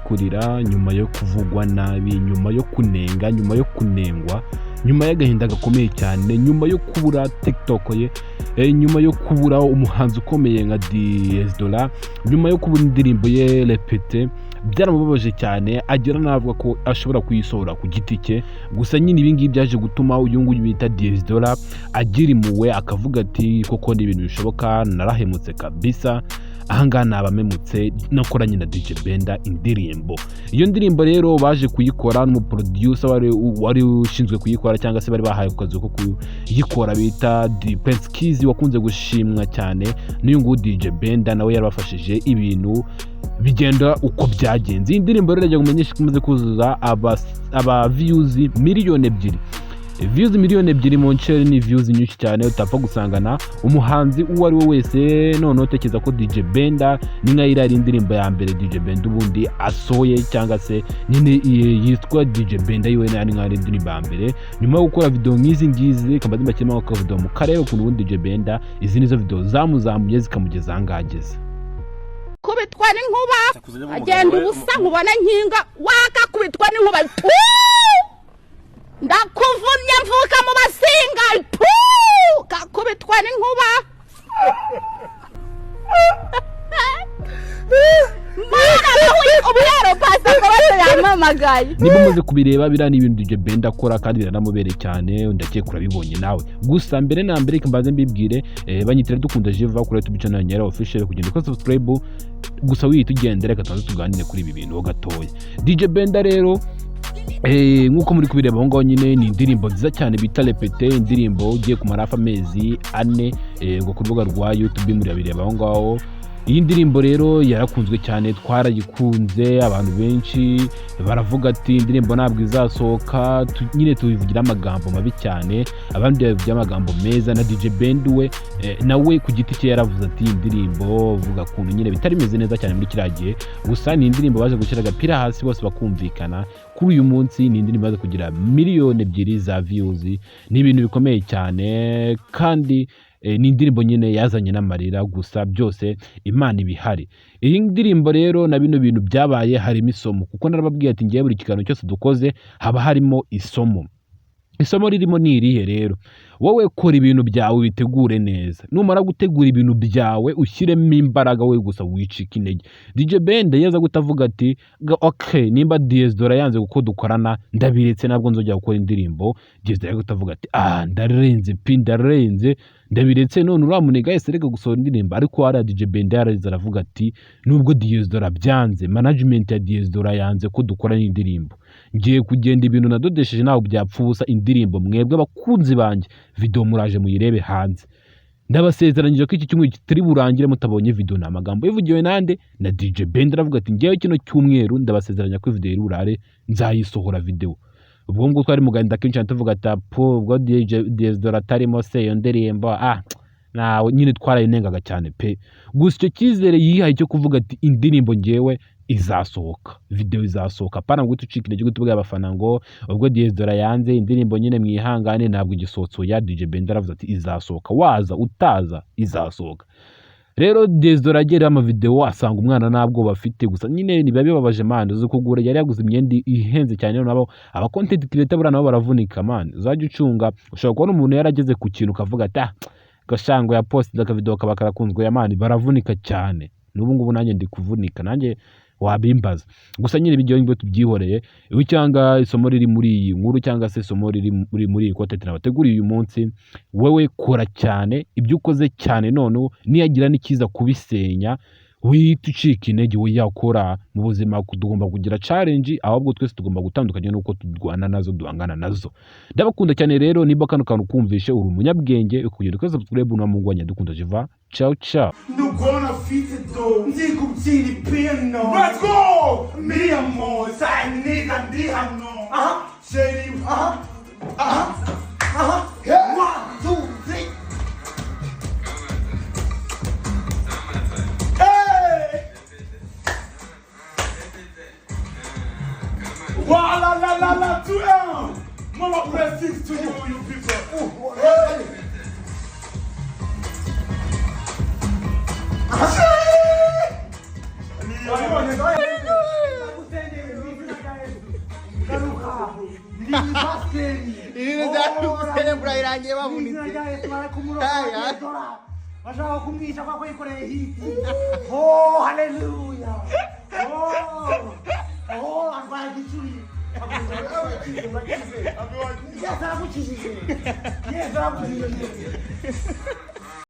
kurira, nyuma yo kuvugwa nabi, nyuma yo kunenga, nyuma yo kunengwa, nyuma y'agahinda gakomeye cyane, nyuma yo kubura TikTok ye, nyuma yo kubura umuhanzi ukomeye nka Dola, nyuma yo kubura indirimbo ye Repete, byaramubabaje cyane, agera navuga ko ashobora kuyisohora ku giti cye. Gusa nyine ibi ngibi byaje gutuma uyu nguyu bita Dola agira impuhwe, akavuga ati koko ni ibintu bishoboka, narahemutse kabisa, ahangaha nabamemutse, nakoranye na DJ Benda indirimbo. Iyo ndirimbo rero baje kuyikora n'umuproducer wari ushinzwe kuyikora, cyangwa se bari bahaye akazi ko kuyikora, bita Prince Kizi, wakunze gushimwa cyane n'uyu nguyu DJ Benda, nawe yarabafashije ibintu bigenda uko byagenze. Iyi ndirimbo rero rajya kumenyesha ko imaze kuzuza aba views miliyoni 2. Views miliyoni 2 mu nchere ni views nyinshi cyane, utapfa gusangana umuhanzi uwo ari we wese. None utekereza ko DJ Benda ni nka irari indirimbo ya mbere DJ Benda ubundi asoye, cyangwa se nyine yitwa DJ Benda yiwe ni nka indirimbo ya mbere. Nyuma yo gukora video nk'izi ngizi, kamba zimakema ko video mu karere ku bundi DJ Benda, izi nizo video zamuzamuye zikamugeza angageze. Kubitwa n'inkuba agenda ubusa nkubona nkinga, wakakubitwa n'inkuba ndakuvumye mvuka mu basinga kakubitwa n'inkuba. Niba muze kubireba bira ni ibintu DJ Benda akora kandi biranamubereye cyane, ndakekura bibonye nawe. Gusa mbere na mbere mbaze mbibwire banyitira dukunda Jeva kuri YouTube channel nyara official, kugenda ko subscribe. Gusa witugendere katanze tuganire kuri ibi bintu gatoya. DJ Benda rero nkuko muri kubireba aho ngaho nyine ni indirimbo nziza cyane bita Repete, indirimbo ugiye kumara amezi 4 ngo ku rubuga rwa YouTube muri abireba aho ngaho. Iyi ndirimbo rero yarakunzwe cyane, twarayikunze, abantu benshi baravuga ati indirimbo ntabwo izasohoka, nyine tubivugira amagambo mabi cyane, abandi bavugira amagambo meza. Na DJ Benda we nawe ku giti cye yaravuze ati indirimbo vuga kuntu nyine bitari meze neza cyane muri kiragiye. Gusa ni indirimbo baje gushyira agapira hasi bose bakumvikana. Kuri uyu munsi ni indirimbo baje kugira miliyoni 2 za views, ni ibintu bikomeye cyane, kandi ni indirimbo nyine yazanye n'amarira. Gusa byose Imana ibihari. Iyi ndirimbo rero na bino bintu byabaye harimo isomo, kuko narababwiye ati ngiye buri kiganiro cyose dukoze haba harimo isomo. Isomo ririmo ni irihe rero? Wowe kora ibintu byawe bitegure neza, numara gutegura ibintu byawe ushyiremo imbaraga, we gusa wicika intege. DJ Benda yaza gutavuga ati okay, nimba Dola yanze guko dukorana ndabiretse, nabwo nzojya gukora indirimbo. Dola gutavuga ati ndarenze ndabiretse, none uramuniga yese reka gusohora indirimbo. Ariko ari DJ Benda yaraza aravuga ati nubwo Dola byanze, management ya Dola yanze ko dukorana indirimbo, ngiye kugenda ibintu nadodesheje naho byapfubusa indirimbo. Mwebwe abakunzi banje video muraje muyirebe hanze, ndabasezeranyije ko iki cyumweru kitari burangire mutabonye video. Na magambo yavugiwe nande na DJ Benda aravuga ati ngiye kino cyumweru ndabasezeranya ko video iri burare nzayisohora video. Ubwo ngo twari muganda kenshi tuvuga ati ubwo Dola tarimo se yo ndirimbo nawe nyine twarayinengaga cyane pe. Gusa icyo cyizere yihaye cyo kuvuga ati indirimbo ngewe izasohoka, video izasohoka, pana ngo tucikire cyo gutubwa abafana ngo ubwo Dola yanze indirimbo nyine mwihangane ntabwo igisohotso ya DJ Benda aravuze ati izasohoka, waza utaza izasohoka. Rero Dola agera ama video asanga umwana ntabwo bafite. Gusa nyine niba bibabaje man, uzi kugura yari yaguze imyenda ihenze cyane, nabo aba content creator bura nabo baravunika man. Uzajya ucunga, ushobora kubona umuntu yarageze ku kintu kavuga ati gashango ya post da video kaba karakunzwe ya man, baravunika cyane. N'ubu ngubu nanjye ndi kuvunika, nanjye wabimbaza. Gusa nyine bijyo ngo tubyihoreye. Iwe cyanga isomo riri muri iyi nkuru, cyangwa se isomo riri muri iyi content nabateguriye uyu munsi, wewe kora cyane ibyo ukoze cyane, none niyagira n'ikiza kubisenya wihita ucika intege. we yakora mu buzima tugomba kugira challenge, ahubwo twese tugomba gutandukanya nuko tudwana nazo, duhangana nazo. Ndabakunda cyane rero, niba kano kantu kumvishe uri umunyabwenge, ukugera ko subscribe na mungwanya dukunda Jeva. Ciao ciao. Nugona fite do ndikubtini piano. Let's go. Mi amor, sai nigga ndi hano. Shady. Yeah. 1, 2, 3. Voilà, la, 2-1. Mama press 6 to you people. Hey. Ndi pasiteri. Ibintu bya celebra irangiye babunitse. Izina Yesu barakumurora Dola. Bashaka kumwisha kwa yikoreye hiti. Oh, hallelujah. Oh, arwaye igicuri. Yes, arakukijije. Yes, arakukijije.